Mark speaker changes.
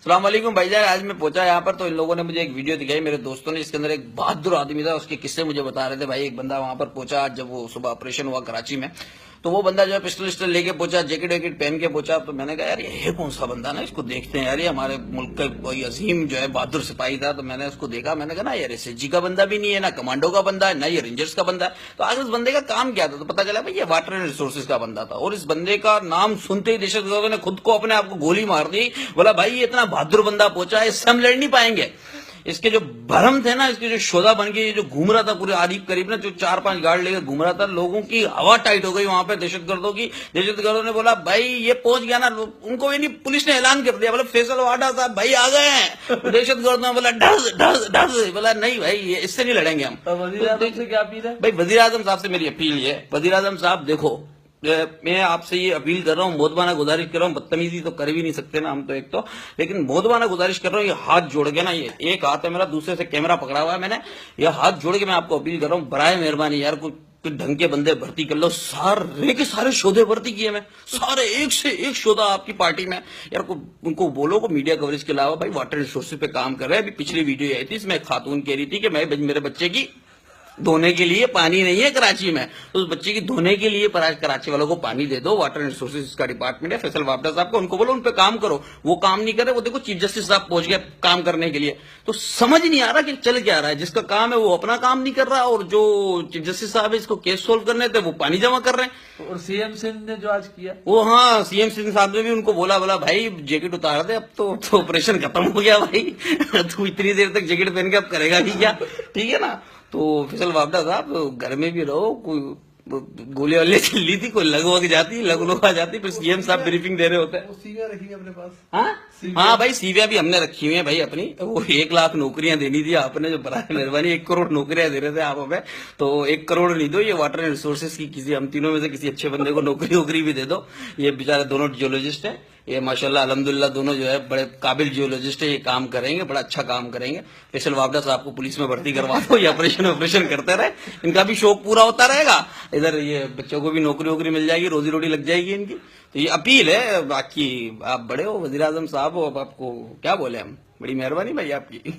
Speaker 1: सलाम वालेकुम भाईजान। आज मैं पहुंचा यहाँ पर तो इन लोगों ने मुझे एक वीडियो दिखाई मेरे दोस्तों ने। इसके अंदर एक बहादुर आदमी था, उसके किस्से मुझे बता रहे थे। भाई एक बंदा वहां पर पहुंचा आज जब वो सुबह ऑपरेशन हुआ कराची में, तो वो बंदा जो है पिस्टल विस्टल लेके पहुंचा, जैकेट वैकेट पहन के पहुंचा। तो मैंने कहा यार ये कौन सा बंदा ना, इसको देखते हैं यार, ये हमारे मुल्क का कोई अजीम जो है बहादुर सिपाही था। तो मैंने उसको देखा, मैंने कहा ना यार एसएसजी का बंदा भी नहीं है, ना कमांडो का बंदा है, ना ये रेंजर्स का बंदा है। तो आखिर उस बंदे का काम क्या था, तो पता चला भाई ये वाटर एंड रिसोर्सेज का बंदा था। और इस बंदे का नाम सुनते ही दहशतगर्दों ने खुद को अपने आप को गोली मार दी। बोला भाई ये इतना बहादुर बंदा पहुंचा है, इससे हम लड़ नहीं पाएंगे। इसके जो भरम थे ना, इसके जो शोधा बन के जो घूम रहा था पूरे आरीफ करीब ना, जो 4-5 गार्ड लेकर घूम रहा था, लोगों की हवा टाइट हो गई वहां पे दहशतगर्दों की। दहशतगर्दों ने बोला भाई ये पहुंच गया ना, उनको भी नहीं, पुलिस ने ऐलान कर दिया, बोला फैसल वाडा साहब भाई आ गए हैं। दहशतगर्दों ने बोला ढस ढस ढस, बोला नहीं भाई ये इससे नहीं लड़ेंगे हम।
Speaker 2: वजीर आजम से क्या अपील है?
Speaker 1: भाई वजीर आजम साहब से मेरी अपील ये है, वजीर आजम साहब देखो, मैं आपसे ये अपील कर रहा हूँ, मोदबाना गुजारिश कर रहा हूँ। बदतमीजी तो कर भी नहीं सकते ना हम तो एक तो, लेकिन मोदबाना गुजारिश कर रहा हूँ, ये हाथ जोड़ के ना, ये एक हाथ है मेरा, दूसरे से कैमरा पकड़ा हुआ है मैंने, ये हाथ जोड़ के मैं आपको अपील कर रहा हूँ, बराए मेहरबानी यार कोई ढंग के बंदे भर्ती कर लो। सारे के सारे शोधे भर्ती किए मैं, सारे एक से एक शोधा आपकी पार्टी में यार। उनको बोलो को मीडिया कवरेज के अलावा भाई वाटर रिसोर्सेज पे काम कर रहे हैं। अभी पिछली वीडियो आई थी, इसमें एक खातून कह रही थी कि मैं मेरे बच्चे की धोने के लिए पानी नहीं है कराची में, तो उस बच्चे की धोने के लिए कराची वालों को पानी दे दो। वाटर एंड रिसोर्सेज का डिपार्टमेंट है, फैसल वापडा साहब को, उनको बोलो उन पे काम करो। वो काम नहीं करे, वो देखो चीफ जस्टिस साहब पहुंच गए काम करने के लिए। तो समझ नहीं आ रहा कि चल क्या रहा है। जिसका काम है वो अपना काम नहीं कर रहा, और जो चीफ जस्टिस साहब है इसको केस सोल्व करने थे वो पानी जमा कर रहे हैं।
Speaker 2: और सीएम सिंध ने जो आज किया,
Speaker 1: वो हाँ, सीएम सिंह साहब ने भी उनको बोला भाई जैकेट उतार दे, अब तो ऑपरेशन खत्म हो गया भाई। तू इतनी देर तक जैकेट पहन के अब करेगा भी क्या, ठीक है ना। तो फैसल वापडा साहब घर में भी रहो, कोई गोली वाली चल रही थी, कोई लगवा के जाती, लग आ जाती, फिर सीएम साहब ब्रीफिंग दे रहे होते हैं।
Speaker 2: सीविया रखी अपने पास।
Speaker 1: हाँ भाई सीविया भी हमने रखी हुई है भाई अपनी। वो 1 लाख नौकरियां देनी थी आपने, जो बराए मेहरबानी 1 करोड़ नौकरियां दे रहे थे आप हमें, तो 1 करोड़ नहीं दो, ये वाटर एंड रिसोर्सेज की किसी हम तीनों में से किसी अच्छे बंदे को नौकरी भी दे दो। ये बेचारे दोनों जियोलॉजिस्ट हैं, ये माशाल्लाह अल्हम्दुलिल्लाह दोनों जो है बड़े काबिल जियोलॉजिस्ट है, ये काम करेंगे, बड़ा अच्छा काम करेंगे। फैसल वापडा साहब को पुलिस में भर्ती करवा दो, ये ऑपरेशन करते रहे, इनका भी शौक पूरा होता रहेगा, इधर ये बच्चों को भी नौकरी मिल जाएगी, रोजी रोटी लग जाएगी इनकी। तो ये अपील है। बाकी आप बड़े हो, वजीर आजम साहब हो, अब आपको क्या बोले हम, बड़ी मेहरबानी भाई आपकी।